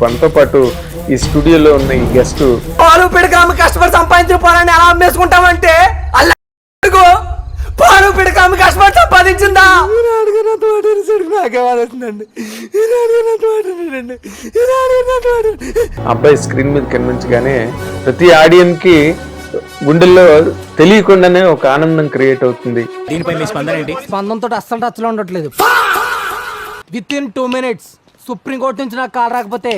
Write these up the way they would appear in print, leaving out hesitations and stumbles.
మనతో పాటు ఈ స్టూడియోలో ఉన్న ఈ గెస్ట్ పాలు పిడకామ కష్టపడి సంపాదించిన పొలాన్ని ఎలా అమ్మేసుకుంటామంటే అల్లా పాలు పిడకామ కష్టపడి సంపాదించిందా అబ్బాయి స్క్రీన్ మీద కనిపించగానే ప్రతి ఆడియన్స్ కి గుండెల్లో తెలియకుండానే ఒక ఆనందం క్రియేట్ అవుతుంది. దీనిపై మీ స్పందన ఏంటి? స్పందనతో అస్సలు టచ్ లో ఉండట్లేదు. విత్ ఇన్ 2 minutes సుప్రీంకోర్టు నుంచి నాకు కాల్ రాకపోతే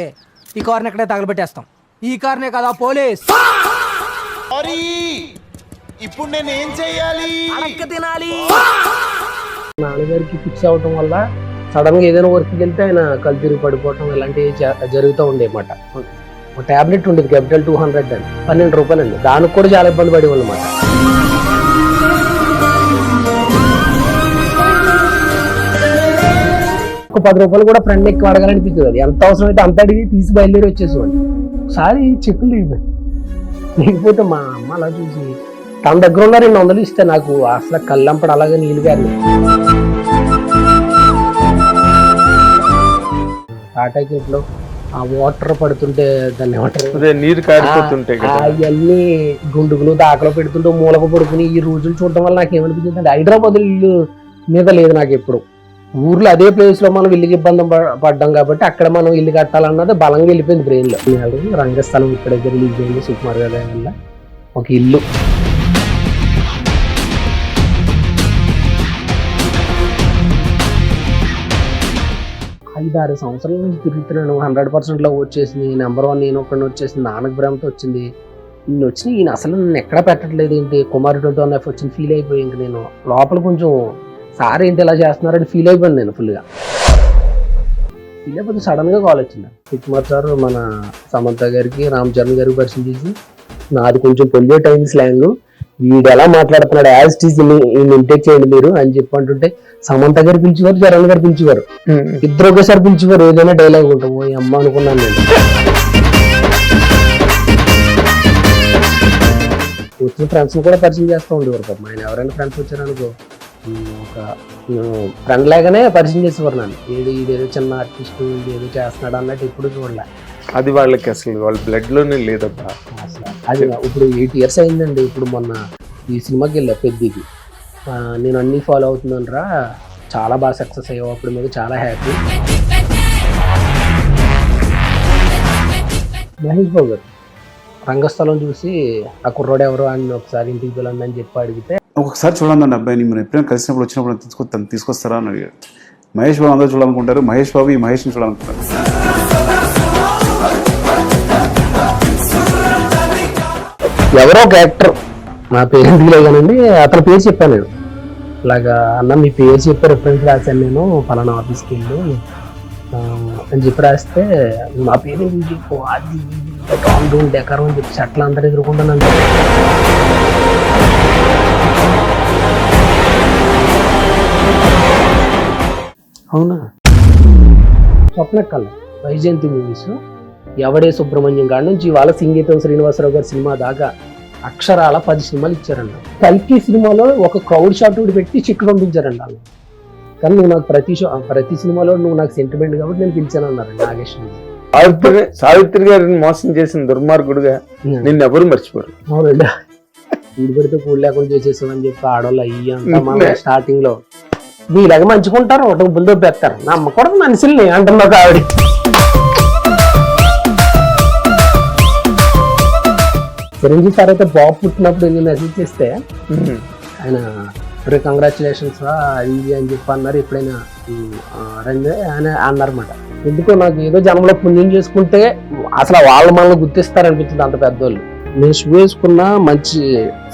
ఈ కార్ని ఎక్కడే తగలబెట్టేస్తాం. ఈ కార్నే కదా పోలీస్. ఇప్పుడు నేను ఏం చెయ్యాలి? తినాలి. నాన్నగారికి ఫిక్స్ అవటం వల్ల సడన్ గా ఏదైనా వర్క్కి వెళ్తే ఆయన కళ్ళు తిరిగి పడిపోవటం ఇలాంటివి జరుగుతూ ఉండేమాట. ఒక టాబ్లెట్ ఉండేది క్యాపిటల్ 200 అని, 12 రూపాయలు అండి. దానికి కూడా చాలా ఇబ్బంది పడేవాళ్ళు అన్నమాట. ఒక 10 రూపాయలు కూడా ఫ్రెండ్ ఎక్కువ అడగాలనిపించేది. అది ఎంత అవసరం అయితే అంత అడిగి తీసి బయలుదేరి వచ్చేసేవాడు. ఒకసారి చెప్పులు లేకపోతే మా అమ్మ అలా చూసి తన దగ్గర ఉన్న 200 ఇస్తే నాకు అసలు కళ్ళంపడు అలాగే నీళ్ళు గారి టాటాకి ఇంట్లో ఆ వాటర్ పడుతుంటే దాన్ని ఏమంటారు, నీరు కారిపోతుంటే అవన్నీ గుండుగులు దాకలో పెడుతుంటే మూలక పడుకుని ఈ రోజులు చూడటం వల్ల నాకు ఏమనిపించింది అంటే హైదరాబాద్ ఇల్లు మీద లేదు నాకు ఎప్పుడు. ఊర్లో అదే ప్లేస్ లో మనం ఇల్లుకి ఇబ్బంది పడ్డాం కాబట్టి అక్కడ మనం ఇల్లు కట్టాలన్నది బలంగా వెళ్ళిపోయింది బ్రెయిన్ లో. రంగస్థలం ఇక్కడైతే రిలీజ్ అయింది సుకుమార్ గారి వల్ల. ఒక ఇల్లు 5-6 సంవత్సరాల నుంచి తిరుగుతున్నాను. 100% లో వచ్చేసింది. నెంబర్ 1 నేను ఒకరిని వచ్చేసింది. నాన్నకు బ్రహ్మతో వచ్చింది. ఈయన వచ్చి ఈయన అసలు నన్ను ఎక్కడ పెట్టట్లేదు ఏంటి, కుమార్ 21 వచ్చింది ఫీల్ అయిపోయి ఇంక నేను లోపల కొంచెం సార్ ఏంటి ఇలా చేస్తున్నారని ఫీల్ అయిపోయింది. నేను ఫుల్గా ఫీల్ అయిపోతే సడన్ గా కాల్ వచ్చింది. సుకుమార్ సార్ మన సమంత గారికి రామ్ చరణ్ గారికి పరిచయం చేసి, నాది కొంచెం పొల్యో టైం స్లాంగ్, వీడు ఎలా మాట్లాడుతున్నాడు యాజ్ ఇట్ ఈజ్ ఇంటేక్ చేయండి మీరు అని చెప్పి అంటుంటే సమంత గారు పిలిచేవారు, చరణ్ గారు పిలిచేవారు, ఇద్దరు ఒకేసారి పిలిచేవారు. ఏదైనా డైలాగ్ ఉంటాం ఓ అమ్మ అనుకున్నాను నేను. వచ్చిన ఫ్రెండ్స్ కూడా పరిచయం చేస్తూ ఉండేవారు పాపం. ఆయన ఎవరైనా ఫ్రెండ్స్ వచ్చారనుకో ఒక ఫ్రెండ్ లాగానే పరిచయం చేసేవారు నన్ను. ఇదేదో చిన్న ఆర్టిస్ట్ ఇదేదో చేస్తున్నాడు అన్నట్టు ఇప్పుడు చూడలే. అది వాళ్ళకి అసలు వాళ్ళ బ్లడ్ లోనే లేదబ్బా. అసలు అది ఇప్పుడు 8 years అయిందండి. ఇప్పుడు మొన్న ఈ సినిమాకి వెళ్ళా పెద్దకి. నేను అన్ని ఫాలో అవుతున్నాను రా, చాలా బాగా సక్సెస్ అయ్యావు, అప్పుడు మీద చాలా హ్యాపీ. మహేష్ బాబు గారు రంగస్థలం చూసి ఆ కుర్రోడు ఎవరు అని ఒకసారి ఇంటికి పిల్లండి అని చెప్పి అడిగితే, ఒకసారి చూడండి అబ్బాయిని మీరు ఎప్పుడైనా కలిసినప్పుడు వచ్చినప్పుడు తీసుకొస్తారా అని అడిగారు. మహేష్ బాబు అందరూ చూడాలనుకుంటారు, మహేష్ బాబు ఈ మహేష్ని చూడాలనుకుంటారు. ఎవరో ఒక యాక్టర్ నా పేరు ఎందుకులే కానండి, అతని పేరు చెప్పాను నేను. ఇలాగా అన్న మీ పేరు చెప్పి రిఫరెన్స్ రాశాను నేను ఫలానా ఆఫీస్కి వెళ్ళి అని చెప్పి రాస్తే మా పేరు ఎందుకు చెప్పు అది రూమ్ డెకరం అని చెప్పి చెట్లు అందరూ ఎదుర్కొంటాను. అవునా స్వప్నకళ వైజయంతి మూవీస్ ఎవడే సుబ్రహ్మణ్యం గారి నుంచి వాళ్ళ సంగీతం శ్రీనివాసరావు గారి సినిమా దాకా అక్షరాల 10 సినిమాలు ఇచ్చారంట. కల్కి సినిమాలో ఒక క్రౌడ్ షాట్ పెట్టి చిక్కు పంపించారంట వాళ్ళు. కానీ నువ్వు నాకు ప్రతి సినిమాలో నువ్వు నాకు సెంటిమెంట్ కాబట్టి నేను పిలిచాను అన్నారు నాగేష్. సావిత్రి గారిని మోసం చేసిన దుర్మార్గుడుగా నిన్ను ఎవరు మర్చిపోరు. అవునండి, వీడి పెడితే కూడి లేకుండా చేసేసామని చెప్పి ఆడవాళ్ళు అయ్యి అంతా మన స్టార్టింగ్ లో వీళ్ళగా మంచుకుంటారు, డబ్బులు దొబ్బేస్తారు, నమ్మకూడదు మనుషుల్ని అంటున్నావు ఆవిడ. చిరంజీవి సార్ అయితే బాబు పుట్టినప్పుడు నేను మెసేజ్ చేస్తే ఆయన కంగ్రాచులేషన్స్ అది ఇది అని చెప్పి అన్నారు. ఎప్పుడైనా రండి అని అన్నారన్నమాట. ఎందుకో నాకు ఏదో జనంలో పుణ్యం చేసుకుంటే అసలు వాళ్ళు మనల్ని గుర్తిస్తారనిపించింది అంత పెద్దోళ్ళు. నేను షూ వేసుకున్నా, మంచి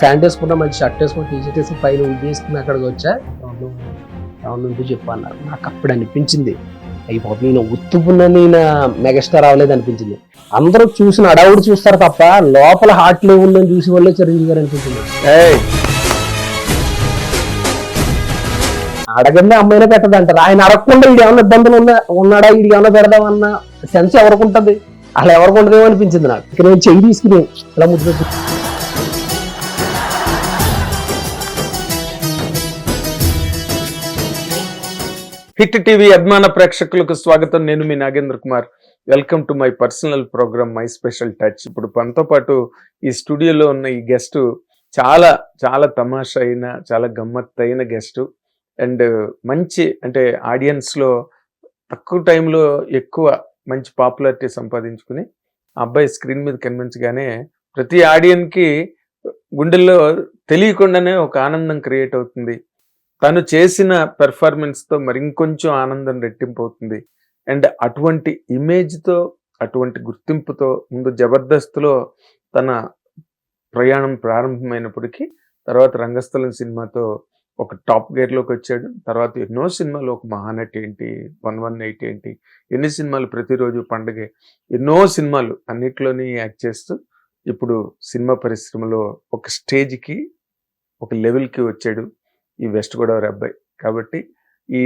ప్యాంట్ వేసుకున్నా, మంచి షర్ట్ వేసుకున్నా, టీషర్ట్ వేసుకుని పైన ఉద్ది వేసుకుని అక్కడికి వచ్చా నుండి చెప్పు అన్నారు. నాకు అప్పుడు అనిపించింది అయ్యి బాబు నేను ఉత్తుపున్న నేను మెగాస్టార్ అవ్వలేదు అనిపించింది. అందరూ చూసిన అడవుడు చూస్తారు తప్ప లోపల హార్ట్ లో ఉందని చూసి వాళ్ళే చిరంజీవి గారు అనిపించింది. అడగండి అమ్మాయినే పెట్టదంటారు. ఆయన అడగకుండా ఇది ఏమన్నా ఇబ్బందులు ఉన్నాడా, ఇది ఏమన్నా పెడదామన్న సెన్స్ ఎవరికి ఉంటుంది, అలా ఎవరికి ఉండదేమో అనిపించింది నాకు. ఇక నేను చెయ్యి తీసుకుని ఇలా ముద్దు పెట్టి హిట్ టీవీ అభిమాన ప్రేక్షకులకు స్వాగతం. నేను మీ Nagendra Kumar. Welcome to my personal program my special touch. ఇప్పుడు మనతో పాటు ఈ స్టూడియోలో ఉన్న ఈ గెస్ట్ చాలా చాలా తమాషా అయిన, చాలా గమ్మత్తైన గెస్ట్ అండ్ మంచి అంటే ఆడియన్స్లో తక్కువ టైంలో ఎక్కువ మంచి పాపులారిటీ సంపాదించుకుని ఆ అబ్బాయి స్క్రీన్ మీద కనిపించగానే ప్రతి ఆడియన్కి గుండెల్లో తెలియకుండానే ఒక ఆనందం క్రియేట్ అవుతుంది. తను చేసిన పెర్ఫార్మెన్స్తో మరి ఇంకొంచెం ఆనందం రెట్టింపు అవుతుంది. అండ్ అటువంటి ఇమేజ్తో, అటువంటి గుర్తింపుతో ముందు జబర్దస్త్లో తన ప్రయాణం ప్రారంభమైనప్పటికీ తర్వాత రంగస్థలం సినిమాతో ఒక టాప్ గేర్లోకి వచ్చాడు. తర్వాత ఎన్నో సినిమాలు, ఒక మహానటి ఏంటి, 118 ఏంటి, ఎన్ని సినిమాలు, ప్రతిరోజు పండగే, ఎన్నో సినిమాలు అన్నిట్లోని యాక్ట్ చేస్తూ ఇప్పుడు సినిమా పరిశ్రమలో ఒక స్టేజ్కి, ఒక లెవెల్కి వచ్చాడు ఈ వెస్ట్ గోదావరి అబ్బాయి. కాబట్టి ఈ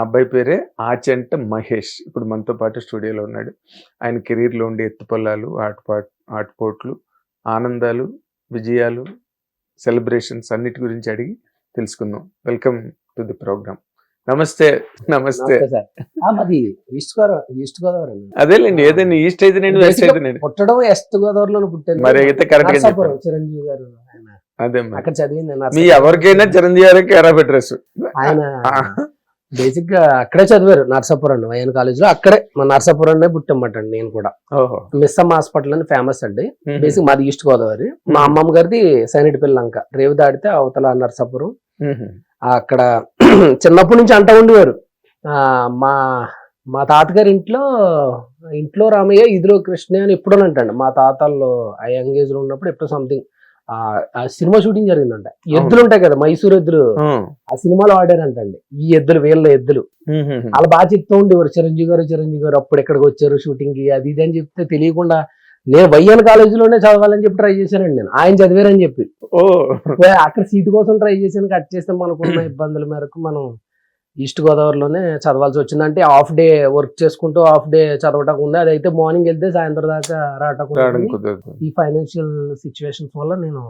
అబ్బాయి పేరే ఆచంట మహేష్. ఇప్పుడు మనతో పాటు స్టూడియోలో ఉన్నాడు. ఆయన కెరీర్లో ఉండే ఎత్తుపల్లాలు, ఆటుపోట్లు, ఆనందాలు, విజయాలు, సెలబ్రేషన్స్ అన్నిటి గురించి అడిగి తెలుసుకుందాం. Welcome to the program. నమస్తే. నమస్తే. మాది ఈస్ట్ గోదావరి అండి. అదేలేండి, ఏదైనా ఈస్ట్ అయితే నేను, వెస్ట్ అయితే నేను. పుట్టడం వెస్ట్ గోదావరిలో పుట్టాను. మరి అయితే కరెక్ట్ గా చెప్పారు. చిరంజీవి గారు ఆయన అదే అక్కడ చదివింది. మీ ఎవరికైనా చిరంజీవి గారికి ఎరా పెట్టరేసు. ఆయన బేసిక్ గా అక్కడే చదివారు, నర్సాపురం అండి, వైఎన్ కాలేజ్ లో. అక్కడే మా నర్సాపురం పుట్టమాట అండి. నేను కూడా మిస్సమ్మ హాస్పిటల్ అని ఫేమస్ అండి. బేసిక్ మాది ఈస్ట్ గోదావరి. మా అమ్మమ్మ గారిది సైనిటిపల్లి లంక, రేవు దాడితే అవతల నర్సాపురం. అక్కడ చిన్నప్పటి నుంచి అంటూ ఉండేవారు. మా తాతగారి ఇంట్లో రామయ్య, ఇదిలో కృష్ణ అని ఎప్పుడో అంటండి. మా తాతల్లో ఆ యంగ్ ఏజ్ లో ఉన్నప్పుడు ఎప్పుడో సంథింగ్ ఆ సినిమా షూటింగ్ జరిగిందంట. ఎద్దులు ఉంటాయి కదా, మైసూర్ ఎద్దులు, ఆ సినిమాలో ఆడారంటండి ఈ ఎద్దులు, వీళ్ళ ఎద్దులు. అలా బాగా చెప్తూ ఉండేవారు, చిరంజీవి గారు అప్పుడు ఎక్కడికి వచ్చారు షూటింగ్ కి, అది ఇది అని చెప్తే తెలియకుండా నేను వైఎన్ కాలేజీలోనే చదవాలని చెప్పి ట్రై చేశానండి. నేను ఆయన చదివారని చెప్పి అక్కడ సీటు కోసం ట్రై చేశాను. కట్ చేస్తే మనకున్న ఇబ్బందుల మేరకు మనం ఈస్ట్ గోదావరిలోనే చదవాల్సి వచ్చింది. అంటే హాఫ్ డే వర్క్ చేసుకుంటూ హాఫ్ డే చదవటం ఉంది. అదైతే మార్నింగ్ వెళ్తే సాయంత్రం దాకా రావటం. ఈ ఫైనాన్షియల్ సిచ్యువేషన్స్ వల్ల నేను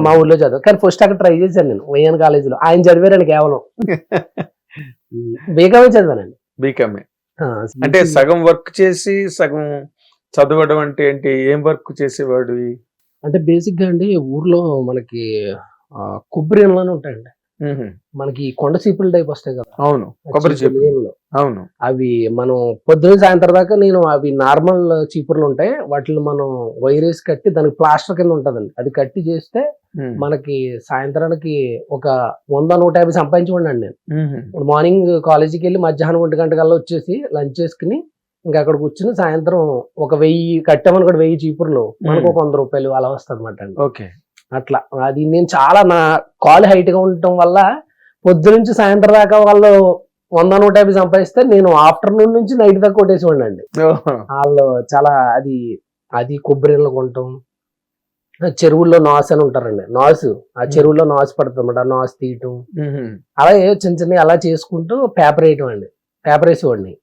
మా ఊర్లో చదివా. కానీ ఫస్ట్ అక్కడ ట్రై చేశాను నేను వైఎన్ కాలేజీలో. ఆయన చదివారని కేవలం బీకామే చదివానండి. బీకామే అంటే సగం వర్క్ చేసి సగం చదవడం అంటే ఏంటి? ఏం వర్క్ చేసేవాడు? అంటే బేసిక్ గా అండి ఊర్లో మనకి కొబ్బరి ఇండ్లు ఉంటాయండి. మనకి కొండ చీపులు టైప్ వస్తాయి కదా. అవును, కొబ్బరి చీపులు. అవును, అవి మనం పొద్దున సాయంత్రం దాకా నేను అవి నార్మల్ చీపుర్లు ఉంటాయి, వాటిని మనం వైరేసి కట్టి దానికి ప్లాస్టర్ కింద ఉంటదండి, అది కట్టి చేస్తే మనకి సాయంత్రానికి ఒక 100-150 సంపాదించుకోండి నేను. మార్నింగ్ కాలేజీకి వెళ్ళి మధ్యాహ్నం 1 గంట కల్లా వచ్చేసి లంచ్ చేసుకుని ఇంకా అక్కడ కూర్చుని సాయంత్రం ఒక 1000 కట్టామనుకోండి, 1000 చీపుర్లు మనకు 100 రూపాయలు అలా వస్తుంది అనమాట అండి. ఓకే, అట్లా. అది నేను చాలా నా కాల్ హైట్ గా ఉండటం వల్ల పొద్దు నుంచి సాయంత్రం దాకా వాళ్ళు 100-150 సంపాదిస్తే నేను ఆఫ్టర్నూన్ నుంచి నైట్ దాకా కొట్టేసి అండి. వాళ్ళు చాలా అది కొబ్బరిళ్ళు కొనటం, చెరువుల్లో నాసు అని ఉంటారండి, నాసు, ఆ చెరువుల్లో నాసు పడుతుంది అన్నమాట, నాసు తీయటం, అలాగే చిన్న చిన్న అలా చేసుకుంటూ పేపర్ వేయటం అండి. పేపర్ వేసేవాడిని.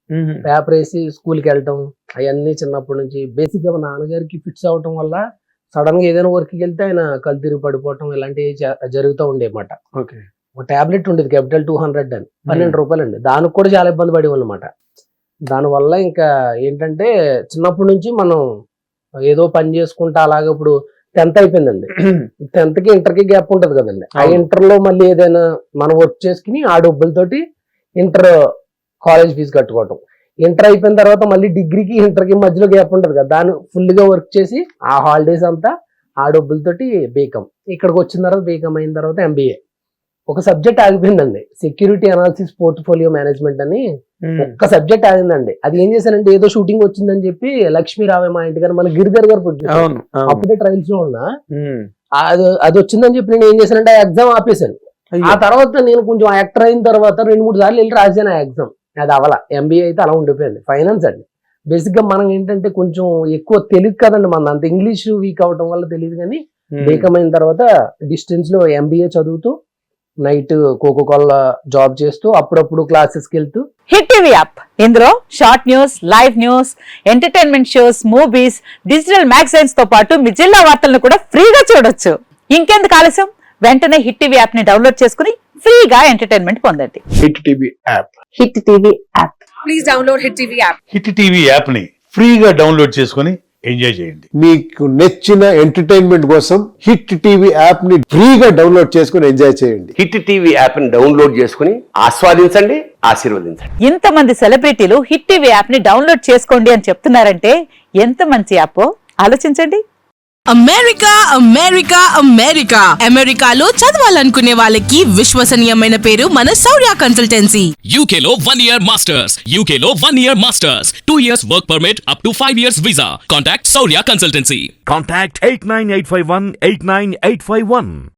పేపర్ వేసి స్కూల్కి వెళ్ళటం అవన్నీ చిన్నప్పటి నుంచి. బేసిక్ గా మా నాన్నగారికి ఫిట్స్ అవటం వల్ల సడన్ గా ఏదైనా వర్క్కి వెళ్తే ఆయన కళ్ళు తిరిగి పడిపోవటం ఇలాంటివి జరుగుతూ ఉండే అన్నమాట. ఒక టాబ్లెట్ ఉండేది క్యాపిటల్ 200 అని, 12 రూపాయలు అండి. దానికి కూడా చాలా ఇబ్బంది పడేవాళ్ళు అనమాట. దానివల్ల ఇంకా ఏంటంటే చిన్నప్పటి నుంచి మనం ఏదో పని చేసుకుంటా అలాగే. ఇప్పుడు 10th అయిపోయిందండి, 10th కి ఇంటర్ కి గ్యాప్ ఉంటది కదండి. ఆ ఇంటర్ లో మళ్ళీ ఏదైనా మనం వర్క్ చేసుకుని ఆ డబ్బులతోటి ఇంటర్ కాలేజ్ ఫీజు కట్టుకోవటం. ఇంటర్ అయిపోయిన తర్వాత మళ్ళీ డిగ్రీకి ఇంటర్కి మధ్యలో గ్యాప్ ఉంటుంది కదా, దాన్ని ఫుల్ గా వర్క్ చేసి ఆ హాలిడేస్ అంతా ఆ డబ్బులతోటి బీకామ్. ఇక్కడికి వచ్చిన తర్వాత బీకామ్ అయిన తర్వాత MBA. ఒక సబ్జెక్ట్ ఆగిపోయిందండి, సెక్యూరిటీ అనాలిసిస్ పోర్ట్ఫోలియో మేనేజ్మెంట్ అని ఒక్క సబ్జెక్ట్ ఆగిందండి. అది ఏం చేశానంటే ఏదో షూటింగ్ వచ్చిందని చెప్పి లక్ష్మీ రావే మా ఇంటి గారు మన గిరిధర్ గారు ప్రొడ్యూసర్, అప్పుడే ట్రయల్స్ లో ఉన్నా. అది వచ్చిందని చెప్పి నేను ఏం చేశానంటే ఆ ఎగ్జామ్ ఆపేశాను. ఆ తర్వాత నేను కొంచెం యాక్టర్ అయిన తర్వాత 2-3 సార్లు వెళ్ళి రాసాను ఆ ఎగ్జామ్. అది అవల. MBA అయితే అలా ఉండిపోయింది. ఫైనాన్స్ అండి. బేసిక్ గా మనం ఏంటంటే కొంచెం ఎక్కువ తెలియదు కదండి, మన అంత ఇంగ్లీష్ వీక్ అవటం వల్ల తెలియదు. కానీ బీకామ్ అయిన తర్వాత డిస్టెన్స్ లో MBA చదువుతూ నైట్ కోకోకోలా జాబ్ చేస్తూ అప్పుడప్పుడు క్లాసెస్కి వెళ్తూ. హిట్ టీవీ యాప్, ఇందులో short news, live news, entertainment shows, movies, digital magazines తో పాటు మీ జిల్లా వార్తలను కూడా ఫ్రీగా చూడొచ్చు. ఇంకెందుకు ఆలస్యం, వెంటనే హిట్ టీవీ యాప్ ని డౌన్లోడ్ చేసుకుని ఫ్రీగా ఎంటర్టైన్మెంట్ పొందండి. Hit TV app. Hit TV app. Please download Hit TV app. Hit TV app ని ఫ్రీగా డౌన్లోడ్ చేసుకొని ఎంజాయ్ చేయండి. మీకు నచ్చిన ఎంటర్టైన్మెంట్ కోసం హిట్ టీవీ యాప్ ని ఫ్రీగా డౌన్లోడ్ చేసుకుని ఎంజాయ్ చేయండి. హిట్ టీవీ యాప్ ని డౌన్లోడ్ చేసుకుని ఆస్వాదించండి, ఆశీర్వదించండి. ఇంతమంది సెలబ్రిటీలు హిట్ టీవీ యాప్ ని డౌన్లోడ్ చేసుకోండి అని చెప్తున్నారంటే ఎంత మంచి యాప్ ఆలోచించండి. అమెరికా అమెరికా అమెరికా అమెరికాలో చదవాలనుకునే వాళ్ళకి విశ్వసనీయమైన పేరు మన శౌర్య కన్సల్టెన్సీ. UK లో 1 year masters, UK లో 1 year masters, 2 years work permit up to 5 years visa. Contact Saurya Consultancy. Contact 89851 89851.